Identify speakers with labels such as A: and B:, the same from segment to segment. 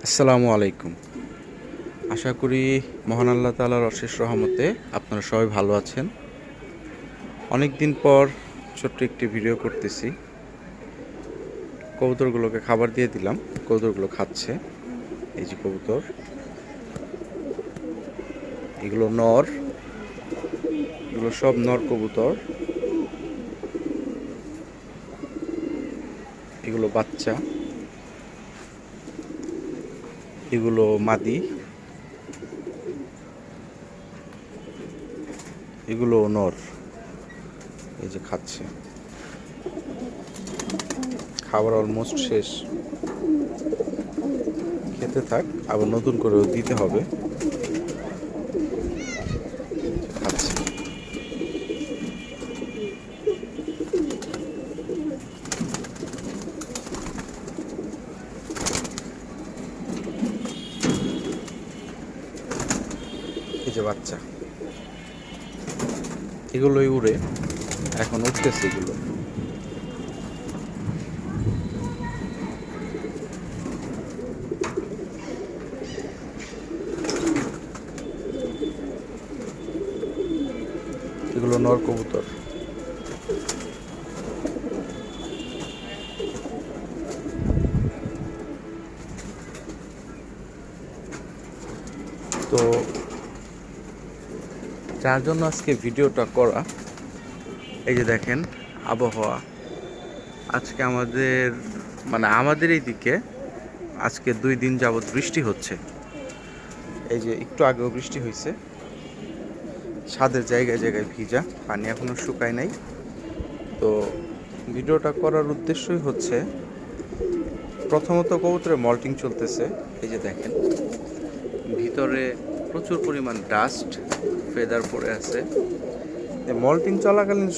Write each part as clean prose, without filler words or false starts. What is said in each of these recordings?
A: আসসালামু আলাইকুম। আশা করি মহান আল্লাহ তাআলার অশেষ রহমতে আপনারা সবাই ভালো আছেন। অনেক দিন পর ছোট্ট একটি ভিডিও করতেছি। কবুতরগুলোকে খাবার দিয়ে দিলাম, কবুতরগুলো খাচ্ছে। এই যে কবুতর, এগুলো নর, এগুলো সব নর কবুতর, এগুলো বাচ্চা, এগুলো মাদি, এগুলো নর। এই যে খাচ্ছে, খাবার অলমোস্ট শেষ। খেতে থাক, আবার নতুন করেও দিতে হবে। খাচ্ছে। এই যে বাচ্চা, এগুলোই উড়ে, এখন উঠতেছে এগুলো। এগুলো নর কবুতর। তো যার জন্য আজকে ভিডিওটা করা, এই যে দেখেন আবহাওয়া আজকে আমাদের এই দিকে আজকে 2 দিন যাবৎ বৃষ্টি হচ্ছে। এই যে একটু আগেও বৃষ্টি হয়েছে, ছাদের জায়গায় জায়গায় ভিজা, পানি এখনো শুকায় নাই। তো ভিডিওটা করার উদ্দেশ্যই হচ্ছে, প্রথমত কবুতরে মল্টিং চলতেছে। এই যে দেখেন ভিতরে প্রচুর পরিমাণ ডাস্ট, ফেদার পড়ে আছে। মল্টিং চলাকালীন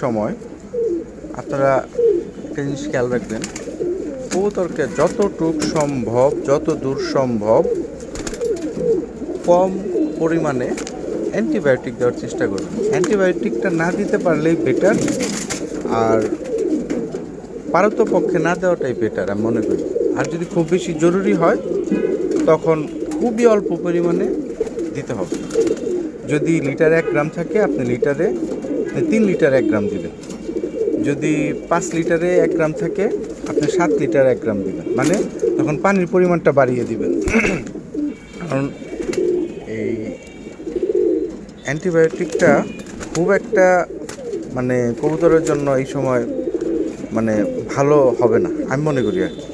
A: সময় আপনারা একটা জিনিস খেয়াল রাখবেন, কবুতরকে যত দূর সম্ভব কম পরিমাণে অ্যান্টিবায়োটিক দেওয়ার চেষ্টা করবেন। অ্যান্টিবায়োটিকটা না দিতে পারলেই বেটার, আর পারতপক্ষে না দেওয়াটাই বেটার আমি মনে করি। আর যদি খুব বেশি জরুরি হয় তখন খুবই অল্প পরিমাণে দিতে হবে। যদি লিটারে 1 গ্রাম থাকে, আপনি লিটারে 3 লিটার 1 গ্রাম দিবেন। যদি 5 লিটারে 1 গ্রাম থাকে, আপনি 7 লিটার 1 গ্রাম দিবেন। মানে তখন পানির পরিমাণটা বাড়িয়ে দিবেন। কারণ এই অ্যান্টিবায়োটিকটা খুব একটা কবুতরের জন্য এই সময় ভালো হবে না আমি মনে করি আর কি।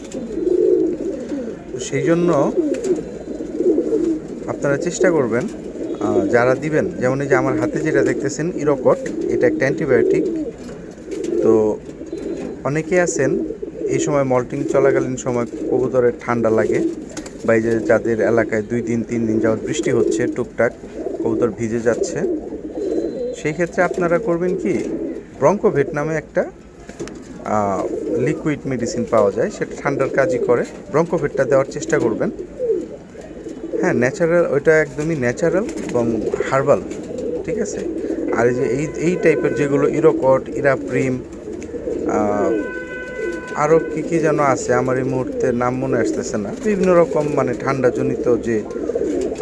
A: সেই জন্য আপনারা চেষ্টা করবেন যারা দিবেন, যেমন এই যে আমার হাতে যেটা দেখতেছেন ইরোকট, এটা একটা অ্যান্টিবায়োটিক। তো অনেকে আছেন এই সময় মল্টিং চলাকালীন সময় কবুতরের ঠান্ডা লাগে, বা এই যে যাদের এলাকায় 2 দিন 3 দিন যাওয়ার বৃষ্টি হচ্ছে, টুকটাক কবুতর ভিজে যাচ্ছে, সেই ক্ষেত্রে আপনারা করবেন কি, ব্রঙ্কোভেট নামে একটা লিকুইড মেডিসিন পাওয়া যায়, সেটা ঠান্ডার কাজই করে। ব্রঙ্কোভেটটা দেওয়ার চেষ্টা করবেন। হ্যাঁ, ন্যাচারাল, ওইটা একদমই ন্যাচারাল এবং হার্বাল, ঠিক আছে। আর এই যে এই টাইপের যেগুলো ইরোকট, ইরাপ্রিম, আরও কী যেন আছে, আমার এই মুহূর্তে নাম মনে আসতেছে না, বিভিন্ন রকম ঠান্ডাজনিত যে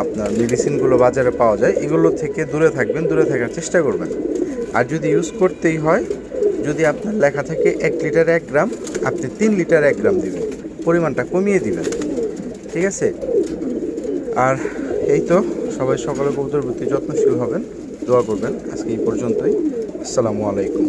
A: আপনার মেডিসিনগুলো বাজারে পাওয়া যায়, এগুলো থেকে দূরে থাকবেন, দূরে থাকার চেষ্টা করবেন। আর যদি ইউজ করতেই হয়, যদি আপনার লেখা থাকে 1 লিটার 1 গ্রাম, আপনি 3 লিটার 1 গ্রাম দিবেন, পরিমাণটা কমিয়ে দিবেন, ঠিক আছে। আর এই তো, সবাই সকালে কবুতরের প্রতি যত্নশীল হবেন, দোয়া করবেন। আজকে এই পর্যন্তই। আসসালামু আলাইকুম।